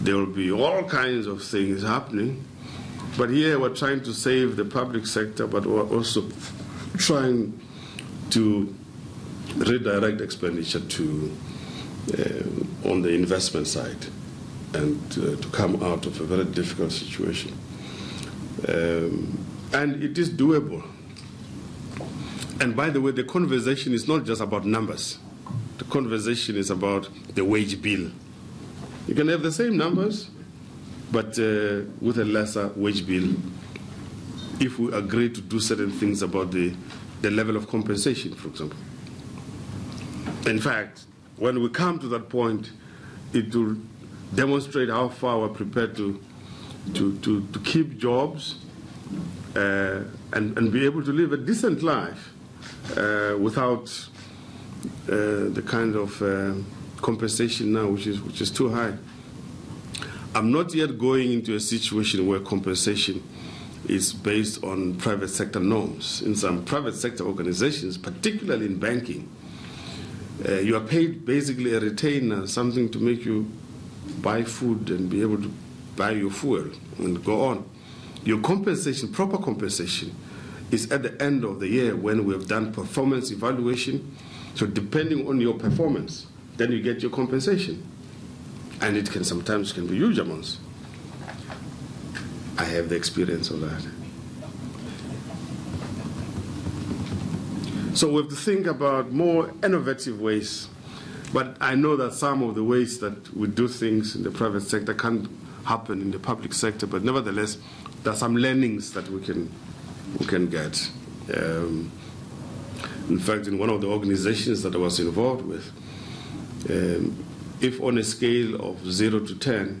there will be all kinds of things happening. But here we're trying to save the public sector, but we're also trying to redirect expenditure to on the investment side, and to come out of a very difficult situation. And it is doable. And by the way, the conversation is not just about numbers. The conversation is about the wage bill. You can have the same numbers, but with a lesser wage bill, if we agree to do certain things about the level of compensation, for example. In fact, when we come to that point, it will demonstrate how far we're prepared to keep jobs and be able to live a decent life without the kind of compensation now, which is too high. I'm not yet going into a situation where compensation is based on private sector norms. In some private sector organizations, particularly in banking, you are paid basically a retainer, something to make you buy food and be able to buy your fuel and go on. Your compensation, proper compensation, is at the end of the year when we have done performance evaluation. So depending on your performance, then you get your compensation. And it can sometimes be huge amounts. I have the experience of that. So we have to think about more innovative ways. But I know that some of the ways that we do things in the private sector can't happen in the public sector, but nevertheless, there are some learnings that we can get. In fact, in one of the organizations that I was involved with, if on a scale of 0 to 10,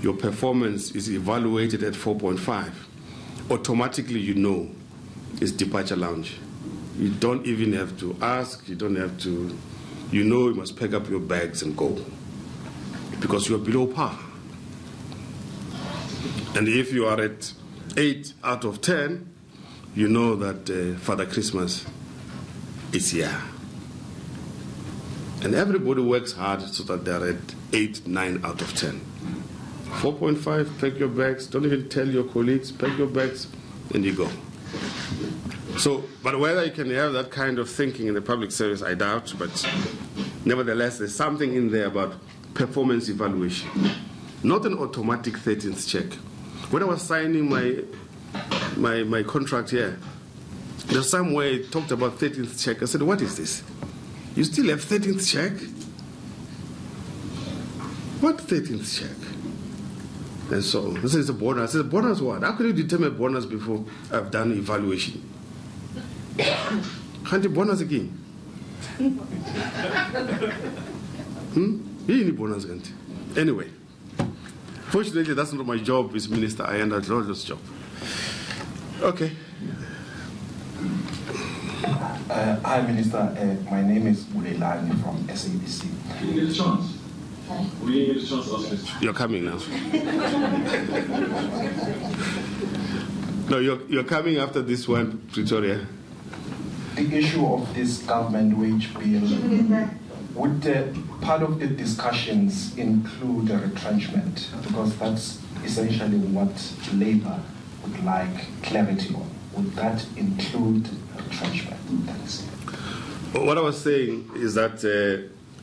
your performance is evaluated at 4.5, automatically you know it's departure lounge. You don't even have to ask, you don't have to, you know you must pack up your bags and go because you are below par. And if you are at 8 out of 10, you know that Father Christmas is here. And everybody works hard so that they are at 8, 9 out of 10. 4.5, pack your bags, don't even tell your colleagues, pack your bags, and you go. So, but whether you can have that kind of thinking in the public service, I doubt, but nevertheless, there's something in there about performance evaluation. Not an automatic 13th check. When I was signing my contract here, there's some way it talked about 13th check. I said, what is this? You still have 13th check? What 13th check? And so, this is a bonus. I said, bonus what? How can you determine bonus before I've done evaluation? Can't you bonus again? You need bonus again. Anyway, fortunately, that's not my job as minister. I end at this job. Okay. Hi, Minister. My name is Bulelani from SABC. You get a chance. We didn't get a chance to ask this. You're coming now. No, you're coming after this one, Pretoria. The issue of this government wage bill, would part of the discussions include a retrenchment? Because that's essentially what Labour would like clarity on. Would that include retrenchment? Thanks. What I was saying is that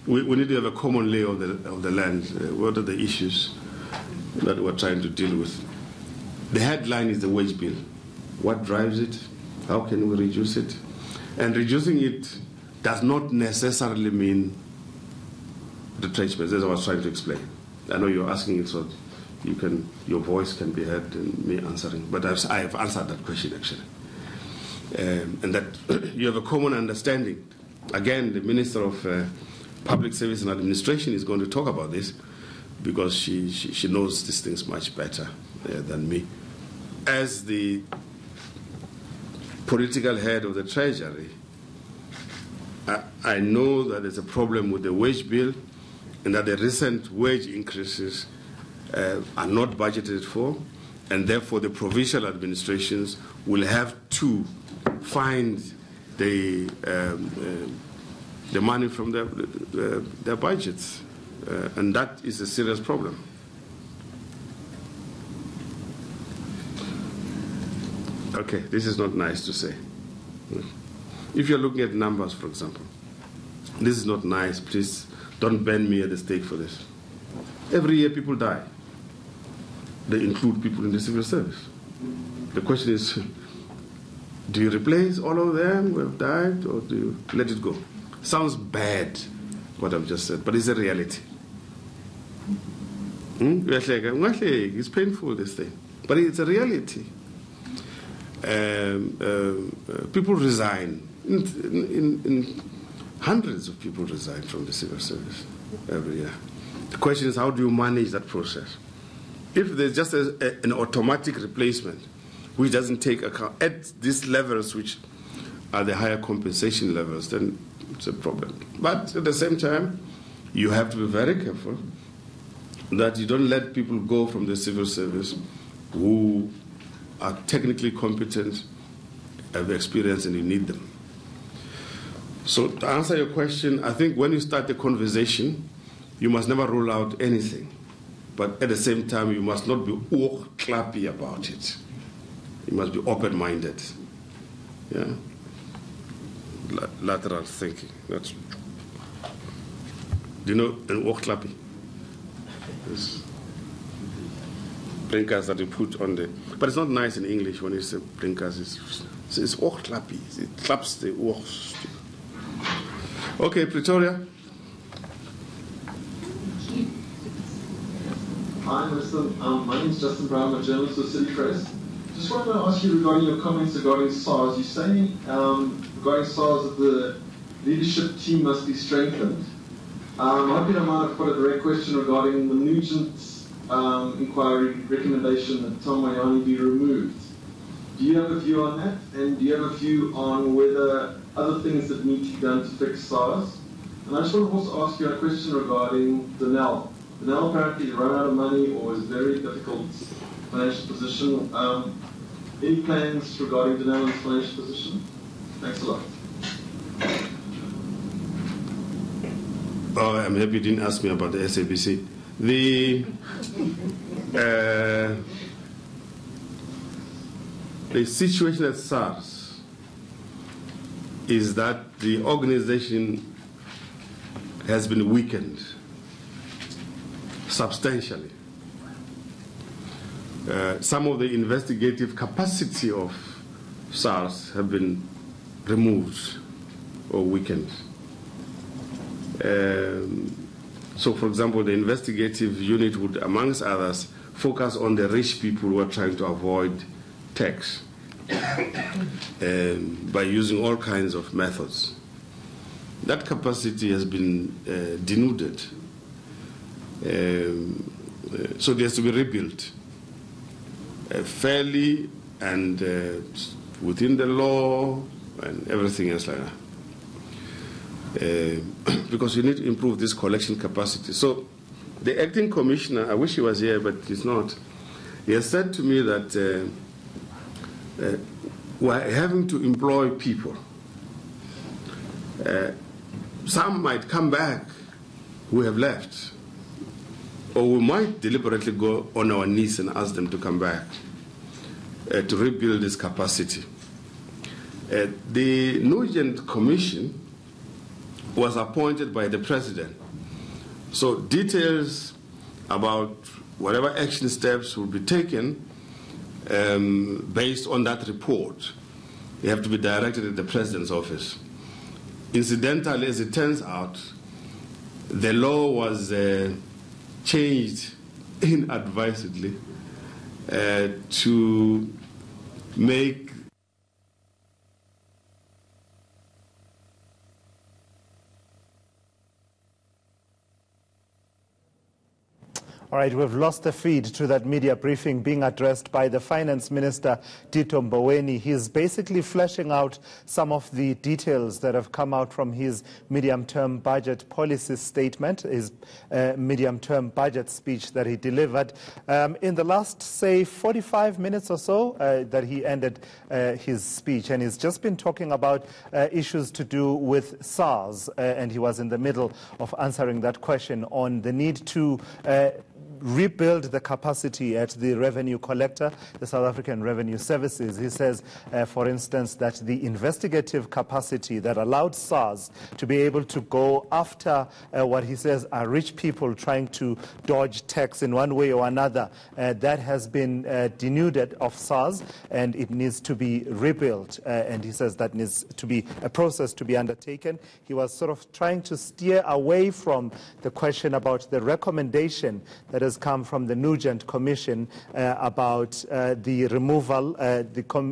we need to have a common lay of the land. What are the issues that we're trying to deal with? The headline is the wage bill. What drives it? How can we reduce it? And reducing it does not necessarily mean retrenchment. That's what I was trying to explain. I know you're asking it so your voice can be heard in me answering. But I have answered that question actually. And that you have a common understanding. Again, the Minister of Public Service and Administration is going to talk about this because she knows these things much better than me. As the political head of the Treasury, I know that there's a problem with the wage bill and that the recent wage increases are not budgeted for, and therefore the provincial administrations will have to find the money from their budgets, and that is a serious problem. Okay, this is not nice to say. If you're looking at numbers, for example, this is not nice. Please don't bend me at the stake for this. Every year people die. They include people in the civil service. The question is, do you replace all of them who have died, or do you let it go? Sounds bad, what I've just said, but it's a reality. It's painful, this thing, but it's a reality. People resign. In hundreds of people resign from the civil service every year. The question is, how do you manage that process? If there's just an automatic replacement, which doesn't take account at these levels, which are the higher compensation levels, then it's a problem. But at the same time, you have to be very careful that you don't let people go from the civil service who are technically competent, have experience, and you need them. So to answer your question, I think when you start the conversation, you must never rule out anything. But at the same time, you must not be clappy about it. You must be open-minded. Yeah? Lateral thinking. That's. Do you know an clappy? It's blinkers that you put on the. But it's not nice in English when you say blinkers. It's clappy. It claps the oors. Okay, Pretoria. Hi, Minister. My name is Justin Brown. I'm a journalist with City Press. Just wanted to ask you regarding your comments regarding SARS. You say regarding SARS that the leadership team must be strengthened. I hope you don't mind if I put a direct question regarding the Nugent's inquiry recommendation that Tito Mboweni be removed. Do you have a view on that? And do you have a view on whether other things that need to be done to fix SARS? And I just want to also ask you a question regarding Denel. Denel apparently has run out of money or is very difficult financial position. Any plans regarding Denel's financial position? Thanks a lot. Oh, I'm happy you didn't ask me about the SABC. The situation at SARS is that the organization has been weakened substantially. Some of the investigative capacity of SARS have been removed or weakened. So, for example, the investigative unit would, amongst others, focus on the rich people who are trying to avoid tax by using all kinds of methods. That capacity has been denuded. So there has to be rebuilt fairly and within the law and everything else like that. Because you need to improve this collection capacity. So the acting commissioner, I wish he was here, but he's not, he has said to me that we're having to employ people. Some might come back who have left, or we might deliberately go on our knees and ask them to come back to rebuild this capacity. The Nugent Commission was appointed by the President. So details about whatever action steps will be taken based on that report, they have to be directed at the President's office. Incidentally, as it turns out, the law was changed inadvisedly to make All right, we've lost the feed to that media briefing being addressed by the Finance Minister, Tito Mboweni. He's basically fleshing out some of the details that have come out from his medium-term budget policy statement, his medium-term budget speech that he delivered. In the last, say, 45 minutes or so that he ended his speech, and he's just been talking about issues to do with SARS, and he was in the middle of answering that question on the need to rebuild the capacity at the revenue collector, the South African Revenue Services. He says, for instance, that the investigative capacity that allowed SARS to be able to go after what he says are rich people trying to dodge tax in one way or another, that has been denuded of SARS, and it needs to be rebuilt. And he says that needs to be a process to be undertaken. He was sort of trying to steer away from the question about the recommendation that has come from the Nugent Commission about the removal,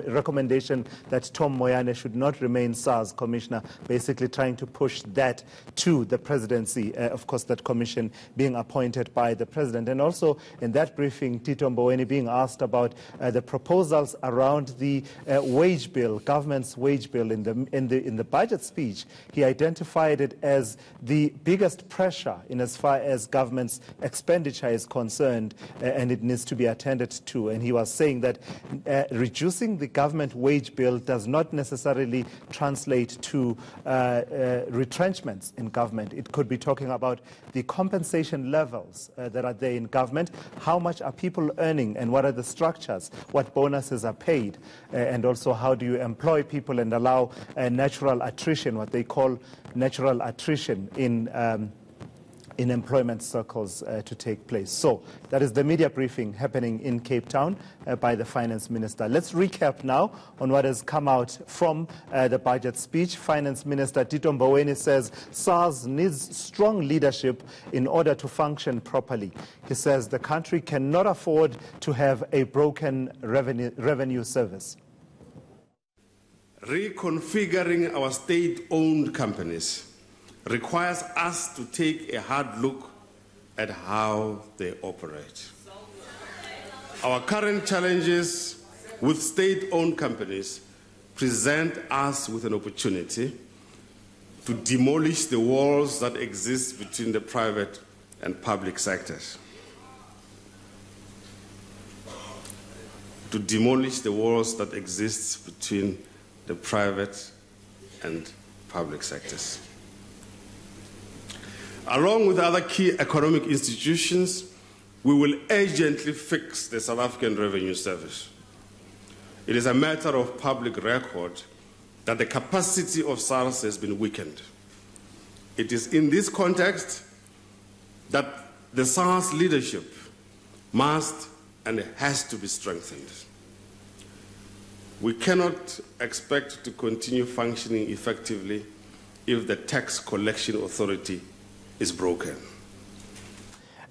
recommendation that Tom Mboweni should not remain SARS Commissioner, basically trying to push that to the presidency, of course that commission being appointed by the president. And also in that briefing, Tito Mboweni being asked about the proposals around the wage bill, government's wage bill. In the budget speech, he identified it as the biggest pressure in as far as government's expenditure is concerned, and it needs to be attended to. And he was saying that reducing the government wage bill does not necessarily translate to retrenchments in government. It could be talking about the compensation levels that are there in government, how much are people earning and what are the structures, what bonuses are paid, and also how do you employ people and allow natural attrition, what they call natural attrition in employment circles to take place. So that is the media briefing happening in Cape Town by the Finance Minister. Let's recap now on what has come out from the budget speech. Finance Minister Tito Mboweni says SARS needs strong leadership in order to function properly. He says the country cannot afford to have a broken revenue service. Reconfiguring our state-owned companies requires us to take a hard look at how they operate. Our current challenges with state-owned companies present us with an opportunity to demolish the walls that exist between the private and public sectors. To demolish the walls that exist between the private and public sectors. Along with other key economic institutions, we will urgently fix the South African Revenue Service. It is a matter of public record that the capacity of SARS has been weakened. It is in this context that the SARS leadership must and has to be strengthened. We cannot expect to continue functioning effectively if the tax collection authority is broken.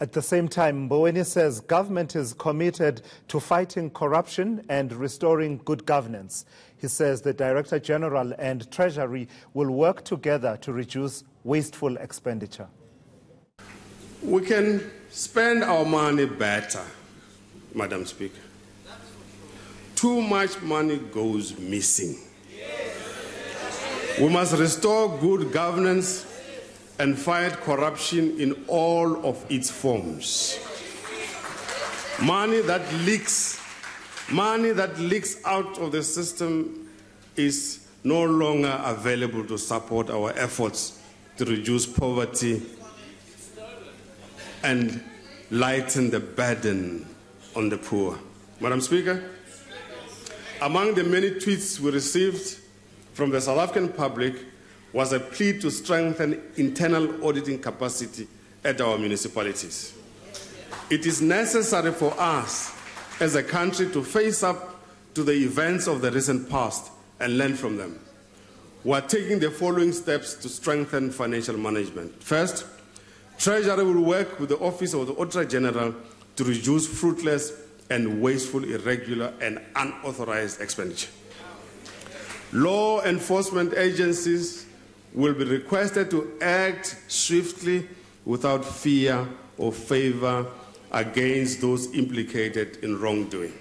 At the same time, Mboweni says government is committed to fighting corruption and restoring good governance. He says the Director General and Treasury will work together to reduce wasteful expenditure. We can spend our money better, Madam Speaker. Too much money goes missing. We must restore good governance and fight corruption in all of its forms. Money that leaks out of the system is no longer available to support our efforts to reduce poverty and lighten the burden on the poor. Madam Speaker, among the many tweets we received from the South African public was a plea to strengthen internal auditing capacity at our municipalities. It is necessary for us as a country to face up to the events of the recent past and learn from them. We are taking the following steps to strengthen financial management. First, Treasury will work with the Office of the Auditor General to reduce fruitless and wasteful, irregular and unauthorized expenditure. Law enforcement agencies will be requested to act swiftly without fear or favor against those implicated in wrongdoing.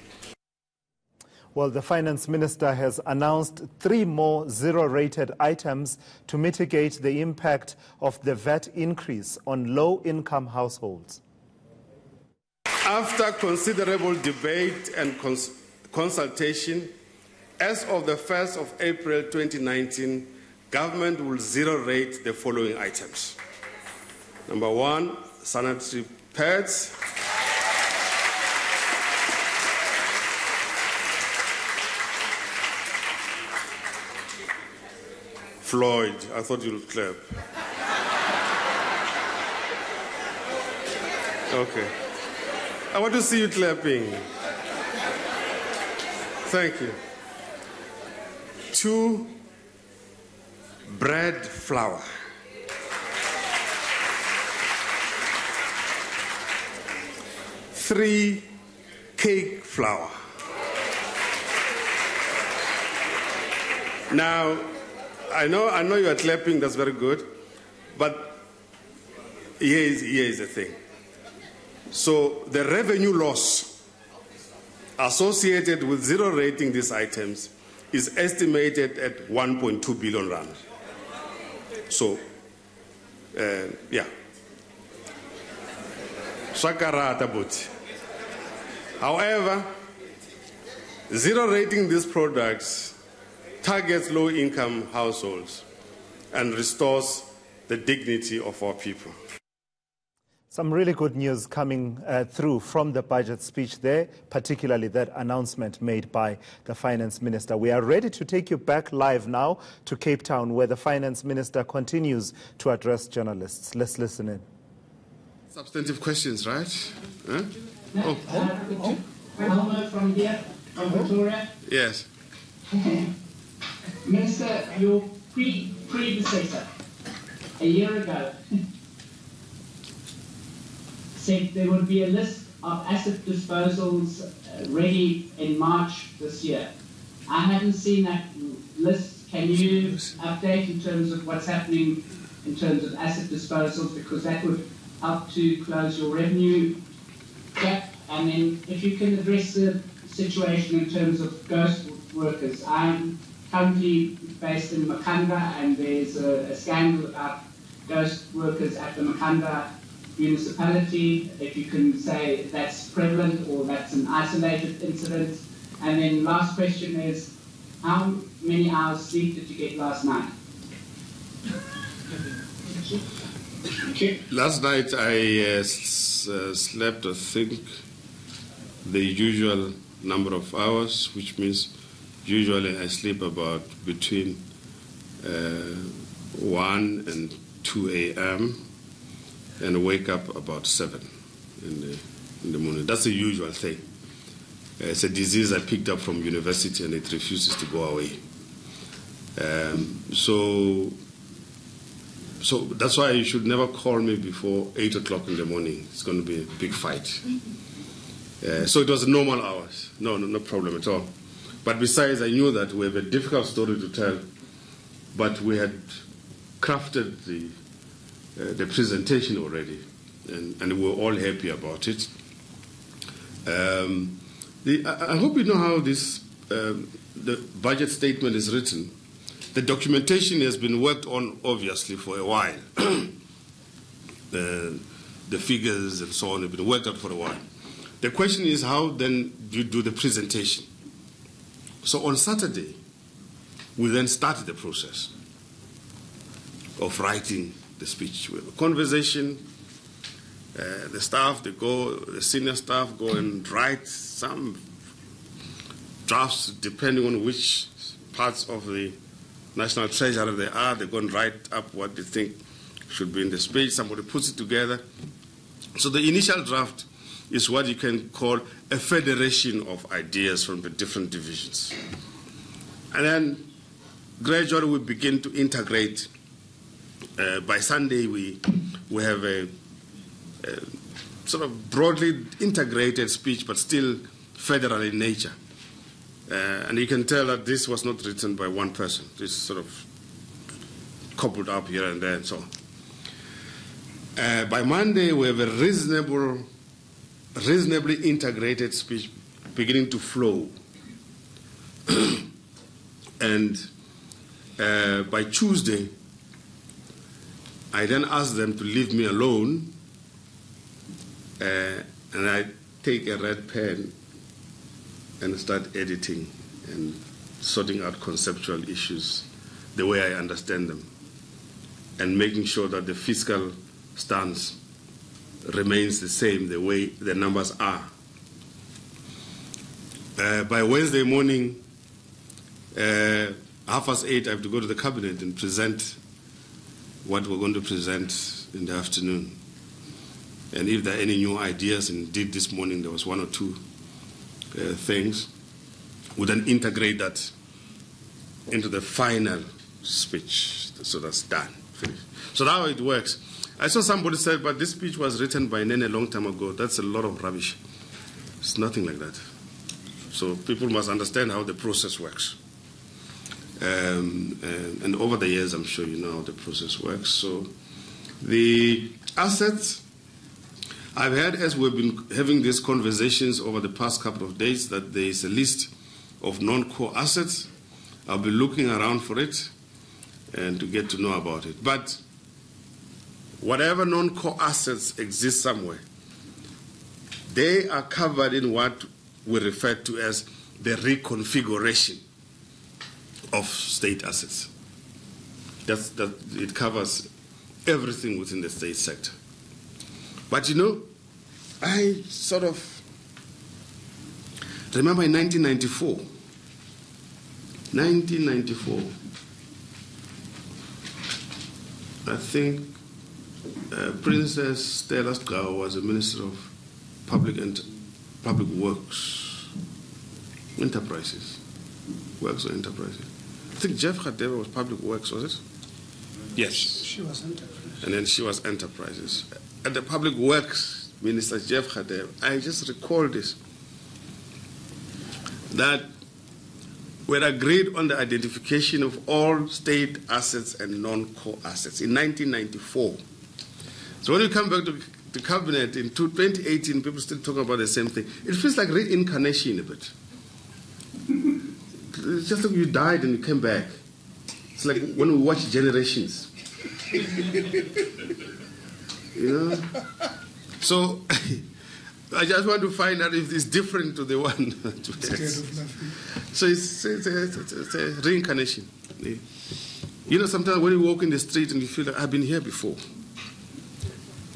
Well, the Finance Minister has announced 3 more zero-rated items to mitigate the impact of the VAT increase on low-income households. After considerable debate and consultation, as of the 1st of April 2019, government will zero-rate the following items. Number 1, sanitary pads. Floyd, I thought you'll clap. Okay. I want to see you clapping. Thank you. 2, bread flour. 3, cake flour. Now, I know you are clapping, that's very good, but here is the thing. So the revenue loss associated with zero rating these items is estimated at 1.2 billion rand. So, yeah. Shakarata but. However, zero rating these products targets low-income households and restores the dignity of our people. Some really good news coming through from the budget speech there, particularly that announcement made by the Finance Minister. We are ready to take you back live now to Cape Town, where the Finance Minister continues to address journalists. Let's listen in. Substantive questions, right? Huh? No, Helmer from here, from Pretoria. Yes. Minister, your predecessor, a year ago, said there would be a list of asset disposals ready in March this year. I haven't seen that list. Can you update in terms of what's happening in terms of asset disposals, because that would help to close your revenue gap? And then if you can address the situation in terms of ghost workers. I'm currently based in Makanda, and there's a scandal about ghost workers at the Makanda municipality. If you can say that's prevalent or that's an isolated incident. And then last question is, how many hours sleep did you get last night? Last night I slept, I think, the usual number of hours, which means usually I sleep about between 1 and 2 a.m. and wake up about 7 in the morning. That's the usual thing. It's a disease I picked up from university and it refuses to go away. So that's why you should never call me before 8 o'clock in the morning. It's going to be a big fight. So it was normal hours. No problem at all. But besides, I knew that we have a difficult story to tell, but we had crafted the presentation already, and we were all happy about it. I hope you know how this the budget statement is written. The documentation has been worked on, obviously, for a while. The figures and so on have been worked out for a while. The question is, how then do you do the presentation? So on Saturday, we then started the process of writing the speech. We have a conversation. The staff, the senior staff go and write some drafts depending on which parts of the National Treasury they are. They go and write up what they think should be in the speech. Somebody puts it together. So the initial draft is what you can call a federation of ideas from the different divisions. And then gradually we begin to integrate. By Sunday we have a sort of broadly integrated speech, but still federal in nature. And you can tell that this was not written by one person. This is sort of coupled up here and there and so on. By Monday, we have a reasonably integrated speech beginning to flow. And by Tuesday, I then asked them to leave me alone, and I take a red pen and start editing and sorting out conceptual issues the way I understand them, and making sure that the fiscal stance remains the same, the way the numbers are. By Wednesday morning, 8:30, I have to go to the cabinet and present what we're going to present in the afternoon. And if there are any new ideas, and indeed this morning there was one or two things, we then integrate that into the final speech. So that's done, finished. So that's how it works. I saw somebody said, but this speech was written by Nene a long time ago. That's a lot of rubbish. It's nothing like that. So people must understand how the process works. And over the years, I'm sure you know how the process works. So the assets, I've heard as we've been having these conversations over the past couple of days that there is a list of non-core assets. I'll be looking around for it and to get to know about it. But whatever non-core assets exist somewhere, they are covered in what we refer to as the reconfiguration of state assets. It covers everything within the state sector. But you know, I sort of remember in 1994, I think Princess Stella Skau was a Minister of Public Works, Enterprises. Works or Enterprises. I think Jeff Radebe was Public Works, was it? Yes. She was Enterprises. And then she was Enterprises. And the Public Works Minister, Jeff Radebe, I just recall this, that we agreed on the identification of all state assets and non-core assets in 1994. So when we come back to the cabinet in 2018, people still talk about the same thing. It feels like reincarnation a bit. It's just like you died and you came back. It's like when we watch Generations. You know? So I just want to find out if it's different to the one. So it's a reincarnation. You know, sometimes when you walk in the street and you feel like, I've been here before.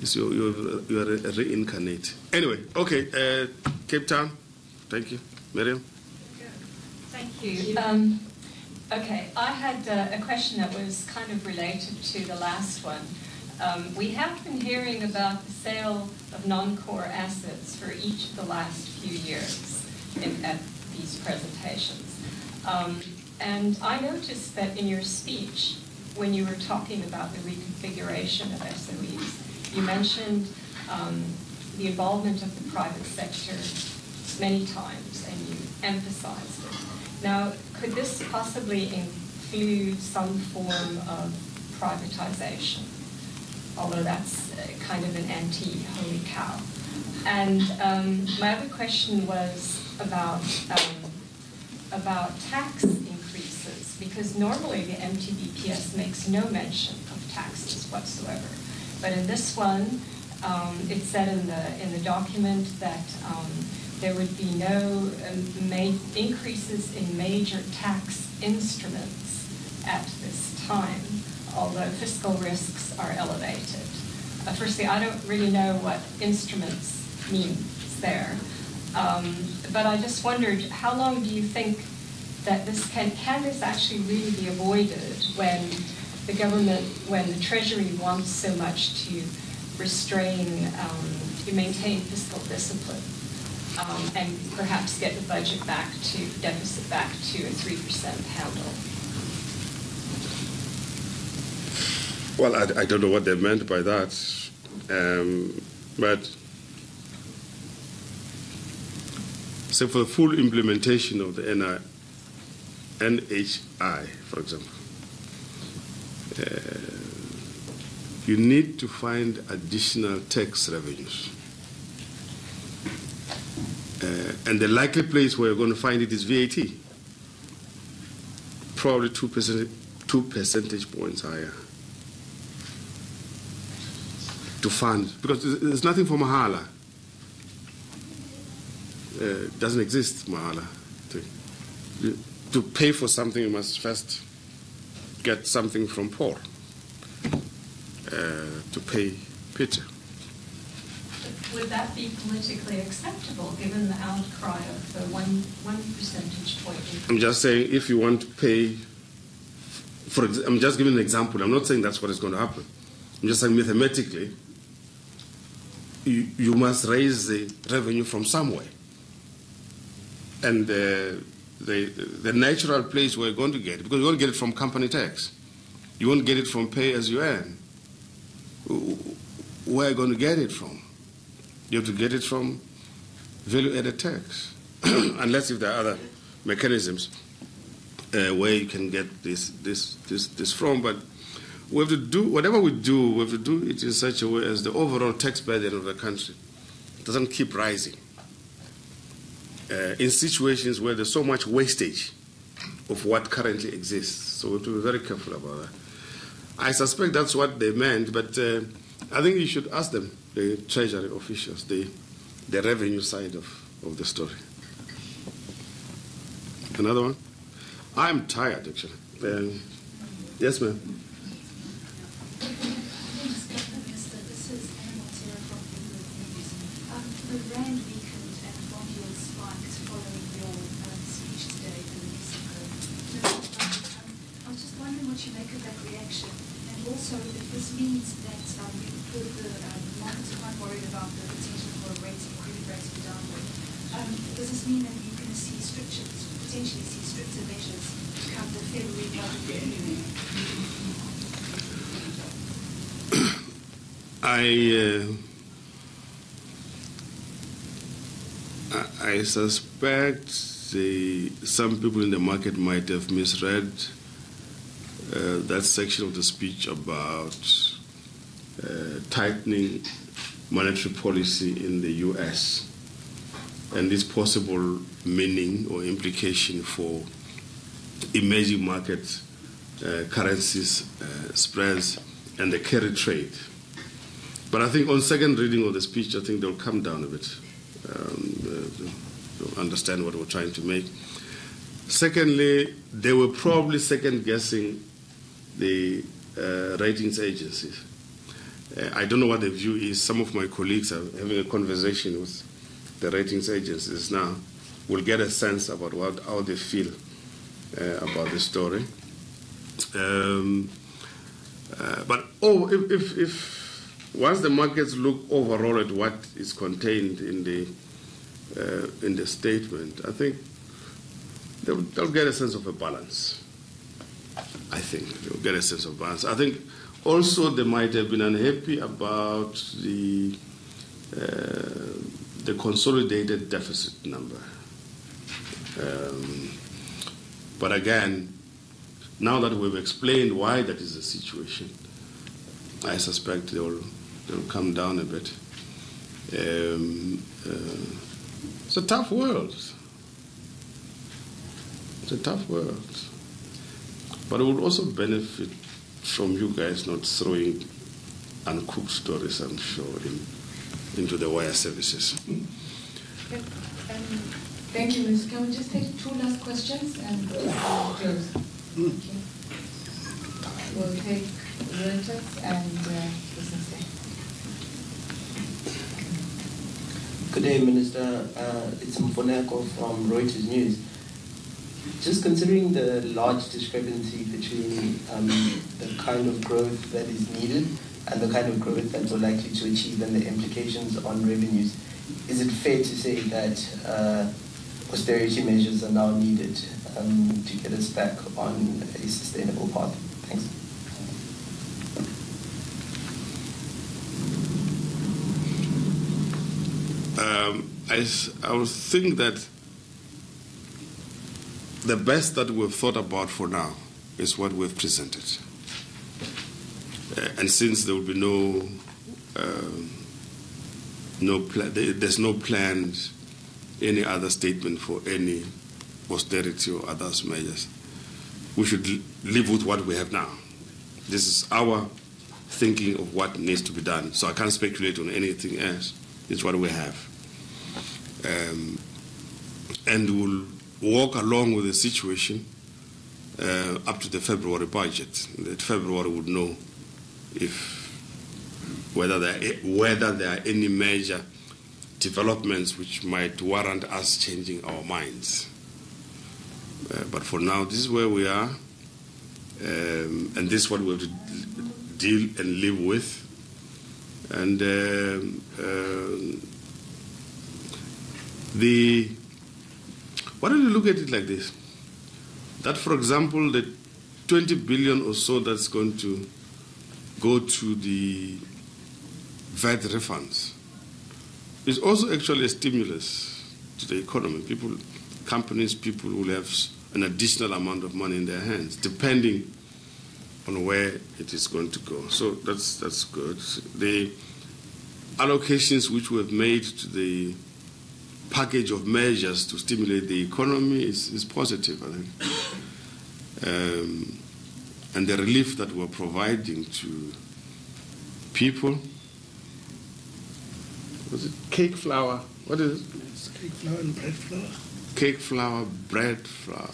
You are a reincarnate. Anyway, okay, Cape Town. Thank you. Miriam? Thank you. Okay, I had a question that was kind of related to the last one. We have been hearing about the sale of non-core assets for each of the last few years at these presentations. And I noticed that in your speech, when you were talking about the reconfiguration of SOEs, you mentioned the involvement of the private sector many times, and you emphasized it. Now, could this possibly include some form of privatization? Although that's kind of an anti-holy cow. And my other question was about tax increases, because normally the MTBPS makes no mention of taxes whatsoever. But in this one, it said in the document that there would be no increases in major tax instruments at this time, although fiscal risks are elevated. Firstly, I don't really know what instruments means there. But I just wondered, how long do you think that this can this actually really be avoided when the government, when the Treasury wants so much to restrain, to maintain fiscal discipline, and perhaps get the budget deficit back to a 3% handle? Well, I don't know what they meant by that, but so for the full implementation of the NHI, for example, you need to find additional tax revenues. And the likely place where you're going to find it is VAT, probably 2 percentage points higher to fund, because there's nothing for Mahala. It doesn't exist, Mahala. To pay for something, you must first get something from Paul to pay Peter. Would that be politically acceptable, given the outcry of the one percentage point increase? I'm just saying, if you want to pay I'm just giving an example. I'm not saying that's what is going to happen. I'm just saying mathematically, you must raise the revenue from somewhere. And the natural place where you're going to get it, because you're going to get it from company tax. You won't get it from pay as you earn. Where are you going to get it from? You have to get it from value-added tax, unless if there are other mechanisms where you can get this from. But we have to do whatever we do. We have to do it in such a way as the overall tax burden of the country doesn't keep rising. In situations where there's so much wastage of what currently exists, so we have to be very careful about that. I suspect that's what they meant, but I think you should ask them, the Treasury officials, the revenue side of the story. Another one? I'm tired, actually. Yes, ma'am. The rand weakened and bond yields spiked following your speech today in Mexico. I was just wondering what you make of that reaction, and also if this means that the markets are quite worried about the potential for credit rates to be downward. Does this mean that you're going to see potentially stricter measures come the February budget review? I suspect some people in the market might have misread that section of the speech about tightening monetary policy in the U.S. and its possible meaning or implication for emerging market currencies, spreads, and the carry trade. But I think on second reading of the speech, I think they'll come down a bit. To understand what we're trying to make. Secondly, they were probably second-guessing the ratings agencies. I don't know what the view is. Some of my colleagues are having a conversation with the ratings agencies now. We'll get a sense about how they feel about the story. But if once the markets look overall at what is contained in the statement, I think they'll get a sense of a balance. I think they'll get a sense of balance. I think also they might have been unhappy about the consolidated deficit number. But again, now that we've explained why that is the situation, I suspect they'll come down a bit. It's a tough world. It's a tough world. But it would also benefit from you guys not throwing uncooked stories, I'm sure, into the wire services. Yep. Thank you, Ms. Can we just take two last questions and close? Thank you. We'll take Reuters and Business Day. Good day, Minister. It's Mfoneko from Reuters News. Just considering the large discrepancy between the kind of growth that is needed and the kind of growth that we're likely to achieve and the implications on revenues, is it fair to say that austerity measures are now needed to get us back on a sustainable path? Thanks. I would think that the best that we've thought about for now is what we've presented. And since there will be there's no planned any other statement for any austerity or other measures, we should live with what we have now. This is our thinking of what needs to be done. So I can't speculate on anything else. It's what we have. And we'll walk along with the situation up to the February budget. That February would know whether there are any major developments which might warrant us changing our minds. But for now, this is where we are. And this is what we have to deal and live with. And why don't you look at it like this? That, for example, the 20 billion or so that's going to go to the VAT refunds is also actually a stimulus to the economy. Companies, people will have an additional amount of money in their hands, depending on where it is going to go. So that's good. The allocations which we have made to the package of measures to stimulate the economy is positive, I think. And the relief that we're providing to people. Was it cake flour? What is it? It's cake flour and bread flour. Cake flour, bread flour.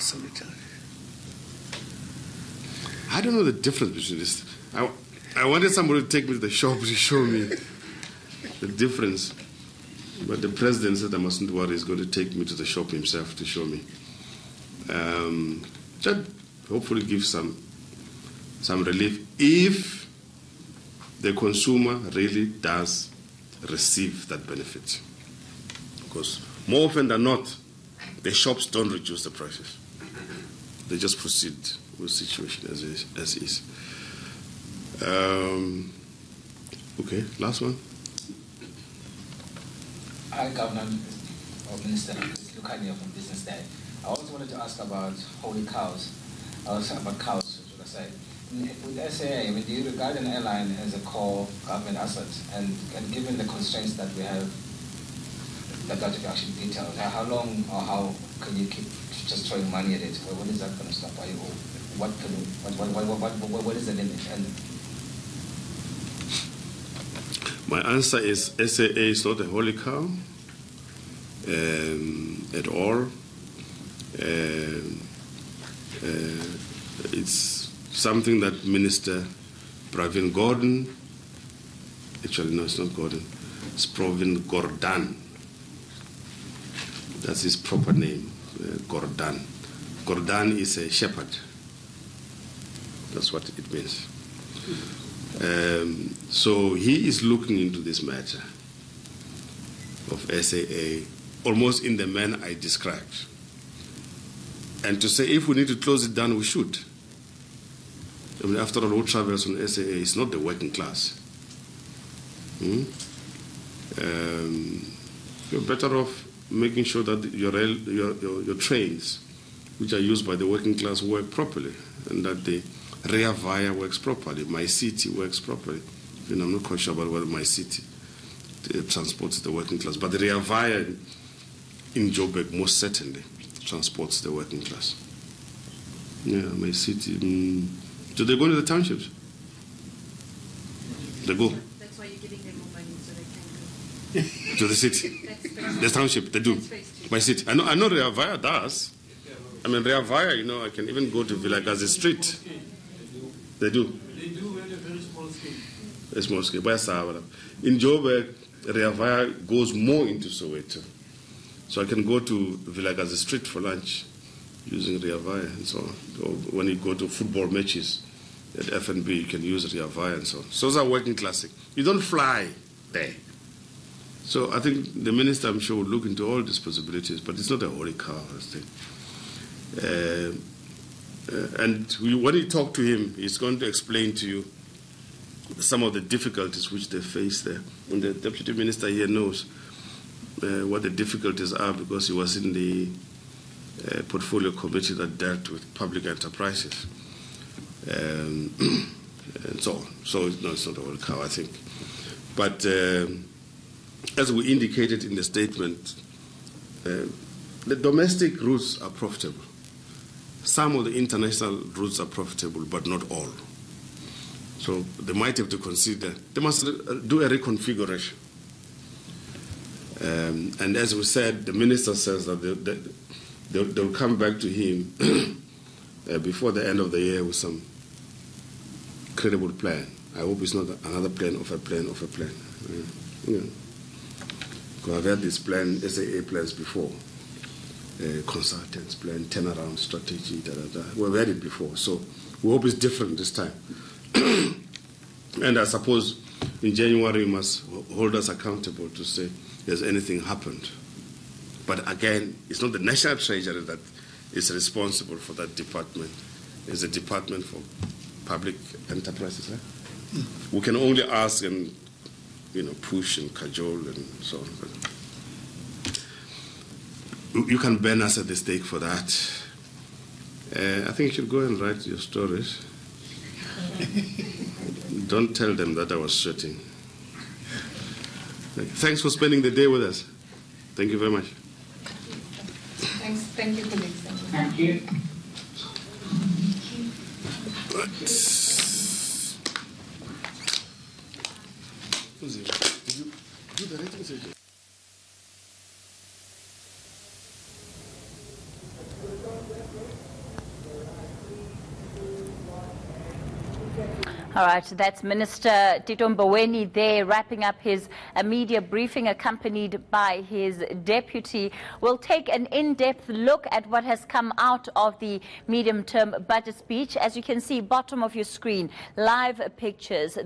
I don't know the difference between this. I wanted somebody to take me to the shop to show me the difference. But the president said I mustn't worry. He's going to take me to the shop himself to show me. That hopefully gives some relief if the consumer really does receive that benefit. Because more often than not, the shops don't reduce the prices. They just proceed with the situation as is. Okay, last one. Hi, Governor or Minister. It's Lucania from Business Day. I also wanted to ask about holy cows. About cows, should I say. With SAA, do you regard an airline as a core government asset? And given the constraints that we have, that you actually detailed, how long or how can you keep just throwing money at it? When is that going to stop? What is the limit? And my answer is SAA is not a holy cow at all. It's something that Minister Pravin Gordhan, actually no, it's not Gordhan, it's Pravin Gordhan. That's his proper name, Gordhan. Gordhan is a shepherd. That's what it means. So he is looking into this matter of SAA almost in the manner I described. And to say if we need to close it down, we should. I mean, after all, who travels on SAA is not the working class. You're better off making sure that your trains, which are used by the working class, work properly, and that the Rea Vaya works properly, My City works properly. And I'm not quite sure about whether My City transports the working class, but the Rea Vaya in Joburg most certainly transports the working class. Yeah, My City. Do they go to the townships? They go. That's why you're giving them more money so they can go. To the city. The township, they do. My city. I know Rea Vaya does. I mean, Rea Vaya, I can even go to Vilakazi Street. They do. They do at a very small scale. A small scale. In Joburg, Rea Vaya goes more into Soweto. So I can go to Vilakazi Street for lunch using Rea Vaya and so on. Or when you go to football matches at FNB, you can use Rea Vaya and so on. So those are working classic. You don't fly there. So I think the minister, I'm sure, will look into all these possibilities, but it's not a holy cow, I think. And when you talk to him, he's going to explain to you some of the difficulties which they face there. And the deputy minister here knows what the difficulties are because he was in the portfolio committee that dealt with public enterprises and so on. So no, it's not a holy cow, I think. But as we indicated in the statement, the domestic routes are profitable. Some of the international routes are profitable, but not all. So they might have to consider, they must do a reconfiguration. And as we said, the minister says that they'll come back to him before the end of the year with some credible plan. I hope it's not another plan of a plan of a plan. Because I've had this plan, SAA plans before. Consultants plan, turnaround strategy, We've had it before. So We hope it's different this time. And I suppose in January you must hold us accountable to say, has anything happened? But again, it's not the National Treasury that is responsible for that department. It's the Department for Public Enterprises. Eh? We can only ask and push and cajole and so on. But you can burn us at the stake for that. I think you should go and write your stories. Don't tell them that I was sweating. Thanks for spending the day with us. Thank you very much. Thanks. Thank you, colleagues. Thank you. Did you do the rating session? All right, that's Minister Tito Mboweni there wrapping up his media briefing accompanied by his deputy. We'll take an in-depth look at what has come out of the medium-term budget speech. As you can see, bottom of your screen, live pictures.